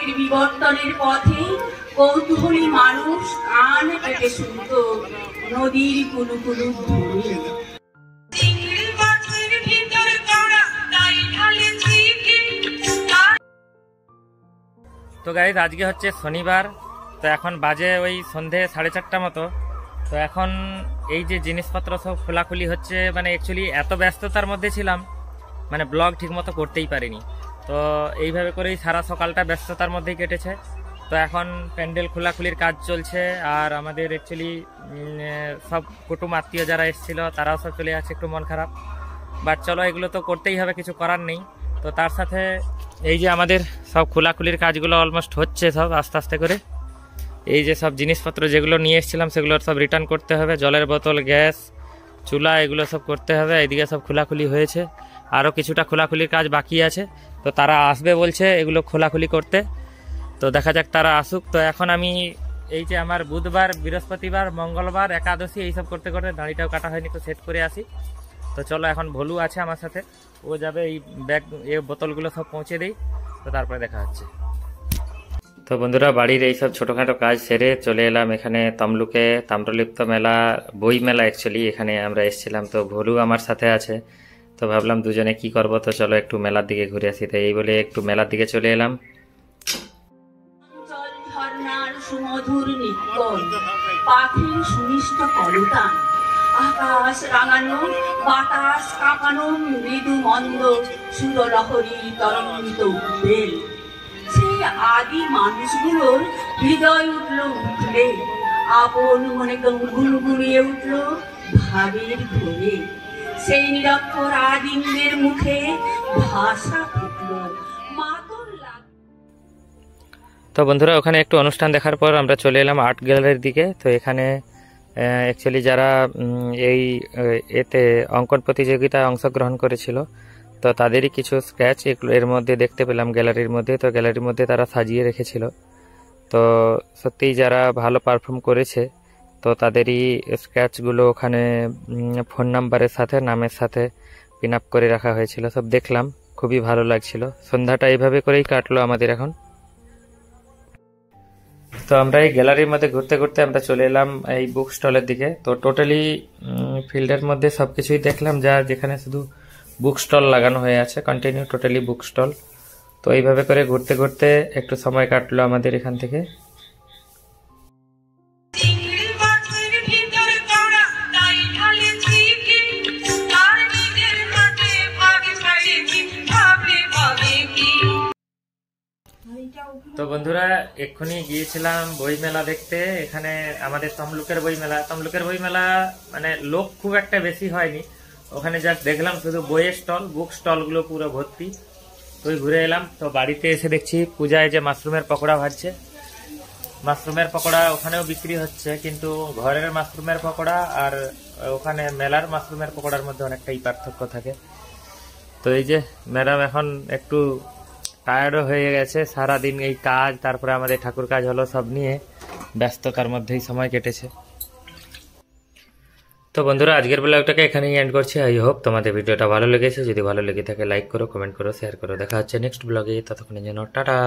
কালের বিবর্তনের পথে কৌতূহলী মানুষ কান পেতে শুনত নদীর কুলু কুলু ধ্বনি। তো গাইজ আজকে হচ্ছে শনিবার, তো এখন বাজে ওই সন্ধে 4:30 মতো। তো এখন এই যে জিনিসপত্র সব খোলাখুলি হচ্ছে, মানে অ্যাকচুয়ালি এত ব্যস্ততার মধ্যে ছিলাম মানে ব্লগ ঠিক মতো করতেই পারিনি। তো এইভাবে করেই সারা সকালটা ব্যস্ততার মধ্যেই কেটেছে। তো এখন প্যান্ডেল খোলাখুলির কাজ চলছে, আর আমাদের অ্যাকচুয়ালি সব কুটুম আত্মীয় যারা এসেছিল তারাও সব চলে যাচ্ছে, একটু মন খারাপ। বাট চলো, এগুলো তো করতেই হবে, কিছু করার নেই। তো তার সাথে এই যে আমাদের সব খোলাখুলির কাজগুলো অলমোস্ট হচ্ছে সব আস্তে আস্তে করে। এই যে সব জিনিসপত্র যেগুলো নিয়ে এসেছিলাম সেগুলো সব রিটার্ন করতে হবে, জলের বোতল, গ্যাস, চুলা, এগুলো সব করতে হবে। এইদিকে সব খোলাখুলি হয়েছে, আরও কিছুটা খোলাখুলির কাজ বাকি আছে। তো তারা আসবে বলছে এগুলো খোলাখুলি করতে, তো দেখা যাক তারা আসুক। তো এখন আমি এই যে আমার বুধবার, বৃহস্পতিবার, মঙ্গলবার, একাদশী এইসব করতে করতে দাড়িটাও কাটা হয়নি, তো সেট করে আসি। তো চলো, এখন ভলু আছে আমার সাথে, ও যাবে এই ব্যাগ বোতলগুলো সব পৌঁছে দেই, তো তারপরে দেখা হচ্ছে। তো বন্ধুরা, বাড়ির এইসব ছোটোখাটো কাজ সেরে চলে এলাম এখানে তমলুকে তাম্রলিপ্ত মেলা, বই মেলা অ্যাকচুয়ালি, এখানে আমরা এসেছিলাম। তো ভলু আমার সাথে আছে, তো ভাবলাম দুজনে কি করব, তো চলো একটু মেলার দিকে ঘুরে আসি। তো এই বলে একটু মেলার দিকে চলে এলাম। সুমধুর নিত্যন, পাখির সুমিষ্ট কলতান, আকাশ রাঙানো, বাতাস কাঁপানো, মৃদু মন্দ সুরলহরী তরঙ্গিত উদ্বেল। সেই আদি মানুষগুলোর হৃদয় উঠলে আপন মনে গুনগুনিয়ে উঠল ভাবের ধরে। সেই নিরক্ষর আদিমদের মুখে ভাষা ফুটল মাতর। তো বন্ধুরা, ওখানে একটু অনুষ্ঠান দেখার পর আমরা চলে এলাম আর্ট গ্যালারির দিকে। তো এখানে অ্যাকচুয়ালি যারা এই এতে অঙ্কন প্রতিযোগিতায় অংশগ্রহণ করেছিল, তো তাদেরই কিছু স্কেচ এর মধ্যে দেখতে পেলাম গ্যালারির মধ্যে। তো গ্যালারির মধ্যে তারা সাজিয়ে রেখেছিল। তো সত্যিই যারা ভালো পারফর্ম করেছে, তো তাদেরই স্কেচগুলো ওখানে ফোন নাম্বারের সাথে, নামের সাথে পিন আপ করে রাখা হয়েছিল। সব দেখলাম, খুবই ভালো লাগছিল। সন্ধ্যাটা এইভাবে করেই কাটলো আমাদের এখন। তো আমরা এই গ্যালারির মধ্যে ঘুরতে ঘুরতে আমরা চলে এলাম এই বুক স্টলের দিকে। তো টোটালি ফিল্ডের মধ্যে সব কিছুই দেখলাম, যা যেখানে শুধু বুক স্টল লাগানো হয়ে আছে, কন্টিনিউ টোটালি বুক স্টল। তো এইভাবে করে ঘুরতে ঘুরতে একটু সময় কাটলো আমাদের এখান থেকে। তো বন্ধুরা, এক্ষুনি গিয়েছিলাম বই মেলা দেখতে, এখানে আমাদের তমলুকের বই মেলা। তমলুকের বই মেলা মানে লোক খুব একটা বেশি হয়নি, ওখানে জাস্ট দেখলাম শুধু বইয়ের স্টল, বুক স্টলগুলো পুরো ভর্তি। তো ঘুরে এলাম। তো বাড়িতে এসে দেখছি পূজায় যে মাশরুমের পকোড়া ভাজছে, মাশরুমের পকোড়া ওখানেও বিক্রি হচ্ছে, কিন্তু ঘরের মাশরুমের পকোড়া আর ওখানে মেলার মাশরুমের পকোড়ার মধ্যে অনেকটাই পার্থক্য থাকে। তো এই যে ম্যাডাম এখন একটু টায়ার্ডও হয়ে গেছে, সারাদিন এই কাজ, তারপরে আমাদের ঠাকুর কাজ হলো, সব নিয়ে ব্যস্ততার মধ্যেই সময় কেটেছে। তো বন্ধুরা, আজকের ব্লগটাকে এখানেই এন্ড করছি। আই হোপ তোমাদের ভিডিওটা ভালো লেগেছে। যদি ভালো লেগে থাকে লাইক করো, কমেন্ট করো, শেয়ার করো। দেখা হচ্ছে নেক্সট ব্লগে, ততক্ষণের জন্য টাটা।